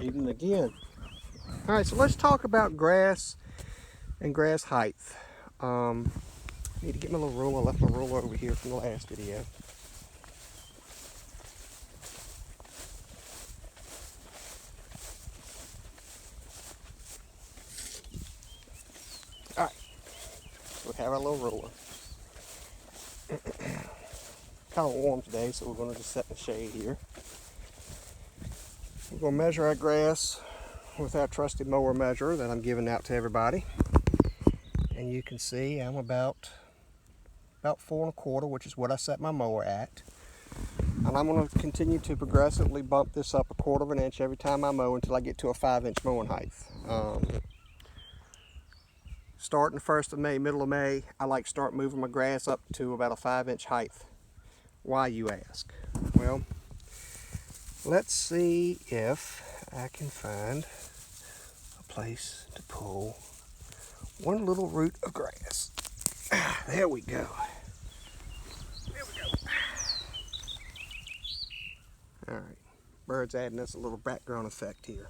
Evening again. All right, so let's talk about grass and grass height. Need to get my little ruler. I left my ruler over here from the last video. All right, so we have our little ruler. Kind of warm today, so we're going to just set in the shade here. We're going to measure our grass with our trusty mower measure that I'm giving out to everybody. And you can see I'm about 4 1/4, which is what I set my mower at. And I'm going to continue to progressively bump this up 1/4 of an inch every time I mow until I get to a 5-inch mowing height. Starting the 1st of May, middle of May, I like to start moving my grass up to about a 5-inch height. Why, you ask? Well, let's see if I can find a place to pull one little root of grass. There we go. There we go. All right, birds adding us a little background effect here.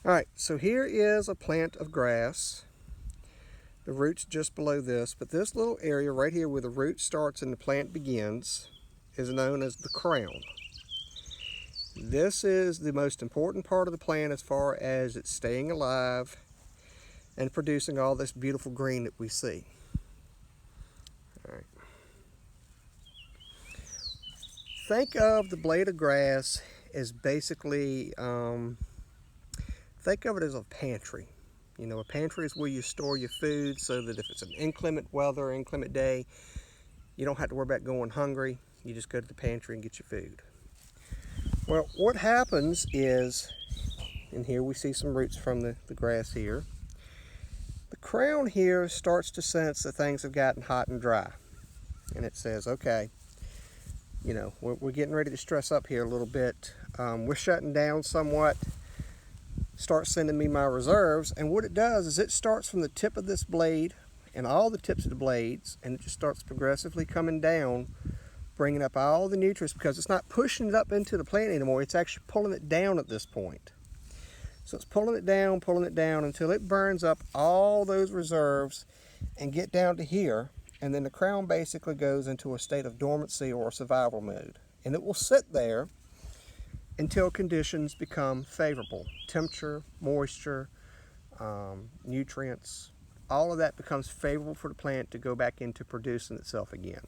All right, so here is a plant of grass. The root's just below this, but this little area right here where the root starts and the plant begins is known as the crown. This is the most important part of the plant as far as it's staying alive and producing all this beautiful green that we see. All right. Think of the blade of grass as basically, think of it as a pantry. You know, a pantry is where you store your food so that if it's an inclement weather, inclement day, you don't have to worry about going hungry. You just go to the pantry and get your food. Well, what happens is, and here we see some roots from the grass here, the crown here starts to sense that things have gotten hot and dry. And it says, okay, you know, we're getting ready to stress up here a little bit. We're shutting down somewhat. Start sending me my reserves, and what it does is it starts from the tip of this blade and all the tips of the blades, and it just starts progressively coming down, bringing up all the nutrients, because it's not pushing it up into the plant anymore, it's actually pulling it down at this point. So it's pulling it down until it burns up all those reserves and get down to here, and then the crown basically goes into a state of dormancy or survival mode, and it will sit there until conditions become favorable. Temperature, moisture, nutrients, all of that becomes favorable for the plant to go back into producing itself again.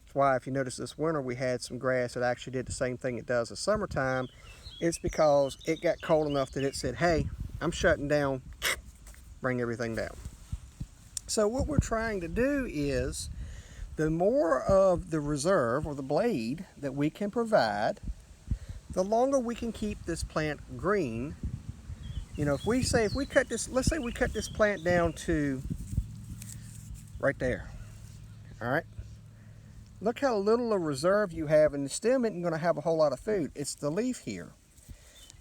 That's why if you notice this winter we had some grass that actually did the same thing it does in summertime. It's because it got cold enough that it said, hey, I'm shutting down, bring everything down. So what we're trying to do is the more of the reserve or the blade that we can provide, the longer we can keep this plant green. You know, if we cut this, let's say we cut this plant down to right there. All right. Look how little a reserve you have, and the stem isn't going to have a whole lot of food. It's the leaf here.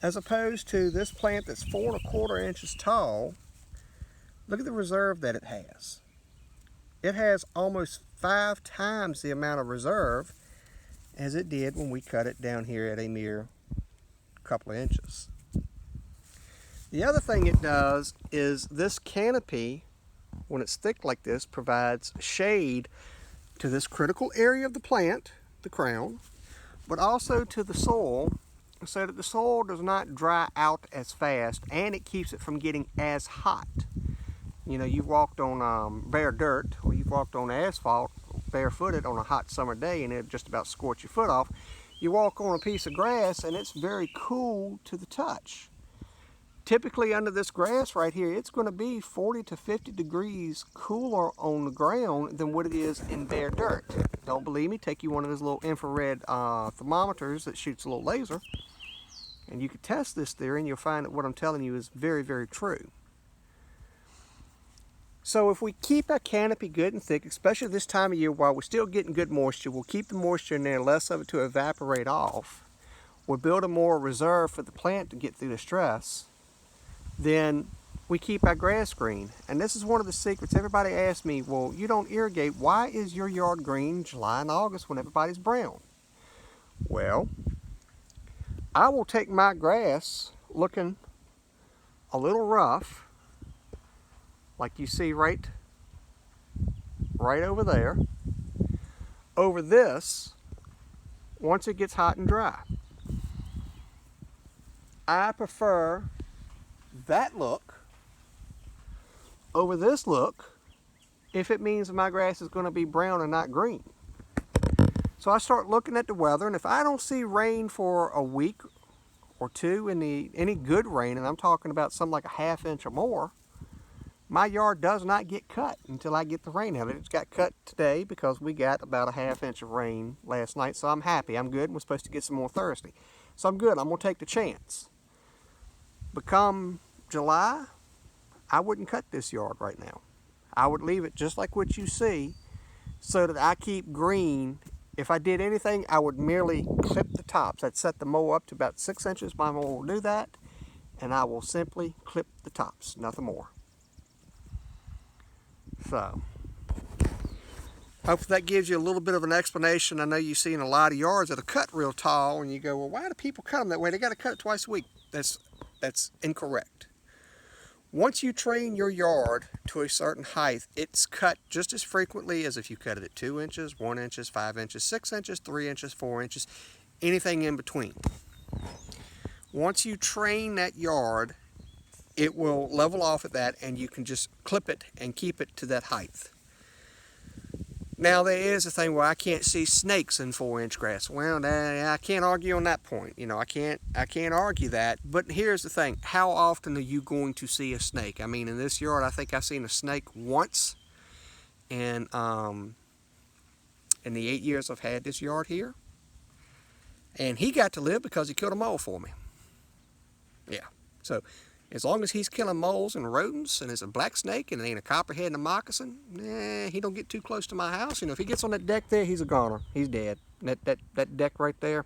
As opposed to this plant that's 4 1/4 inches tall, look at the reserve that it has. It has almost 5 times the amount of reserve as it did when we cut it down here at a mere couple of inches. The other thing it does is this canopy, when it's thick like this, provides shade to this critical area of the plant, the crown, but also to the soil, so that the soil does not dry out as fast, and it keeps it from getting as hot. You know, you've walked on bare dirt, or you've walked on asphalt barefooted on a hot summer day and it just about scorch your foot off. You walk on a piece of grass and it's very cool to the touch. Typically under this grass right here, it's going to be 40 to 50 degrees cooler on the ground than what it is in bare dirt. Don't believe me? Take you one of those little infrared thermometers that shoots a little laser, and you can test this theory and you'll find that what I'm telling you is very, very true. So if we keep our canopy good and thick, especially this time of year while we're still getting good moisture, we'll keep the moisture in there, less of it to evaporate off. We'll build a more reserve for the plant to get through the stress. Then we keep our grass green. And this is one of the secrets. Everybody asks me, well, you don't irrigate. Why is your yard green July and August when everybody's brown? Well, I will take my grass looking a little rough, like you see right over there, over this once it gets hot and dry. I prefer that look over this look if it means my grass is going to be brown and not green. So I start looking at the weather, and if I don't see rain for a week or two, any good rain, and I'm talking about something like a ½ inch or more, my yard does not get cut until I get the rain out of it. It's got cut today because we got about a ½ inch of rain last night, so I'm happy. I'm good. We're supposed to get some more Thursday. So I'm good. I'm going to take the chance. But come July, I wouldn't cut this yard right now. I would leave it just like what you see so that I keep green. If I did anything, I would merely clip the tops. I'd set the mower up to about 6 inches. My mower will do that, and I will simply clip the tops, nothing more. So, hopefully that gives you a little bit of an explanation. I know you see in a lot of yards that are cut real tall, and you go, well, why do people cut them that way? They got to cut it twice a week. That's incorrect. Once you train your yard to a certain height, it's cut just as frequently as if you cut it at 2 inches, 1 inch, 5 inches, 6 inches, 3 inches, 4 inches, anything in between. Once you train that yard, it will level off at that, and you can just clip it and keep it to that height. Now, there is a thing where I can't see snakes in 4-inch grass. Well, I can't argue on that point. You know, I can't argue that. But here's the thing. How often are you going to see a snake? I mean, in this yard, I think I've seen a snake once. And in the 8 years I've had this yard here. And he got to live because he killed a mole for me. Yeah. So, as long as he's killing moles and rodents, and it's a black snake, and it ain't a copperhead and a moccasin, he don't get too close to my house. You know, if he gets on that deck there, he's a goner. He's dead. That deck right there,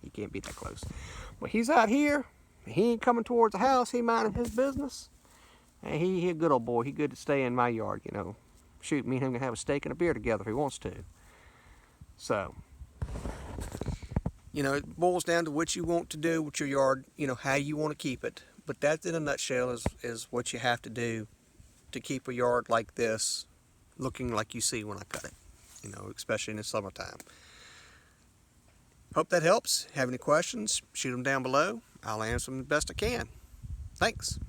he can't be that close. But he's out here, he ain't coming towards the house. He minding his business. And he a good old boy. He good to stay in my yard, you know. Shoot, me and him can have a steak and a beer together if he wants to. So, you know, it boils down to what you want to do with your yard, you know, how you want to keep it. But that, in a nutshell, is what you have to do to keep a yard like this looking like you see when I cut it, you know, especially in the summertime. Hope that helps. Have any questions, shoot them down below. I'll answer them the best I can. Thanks.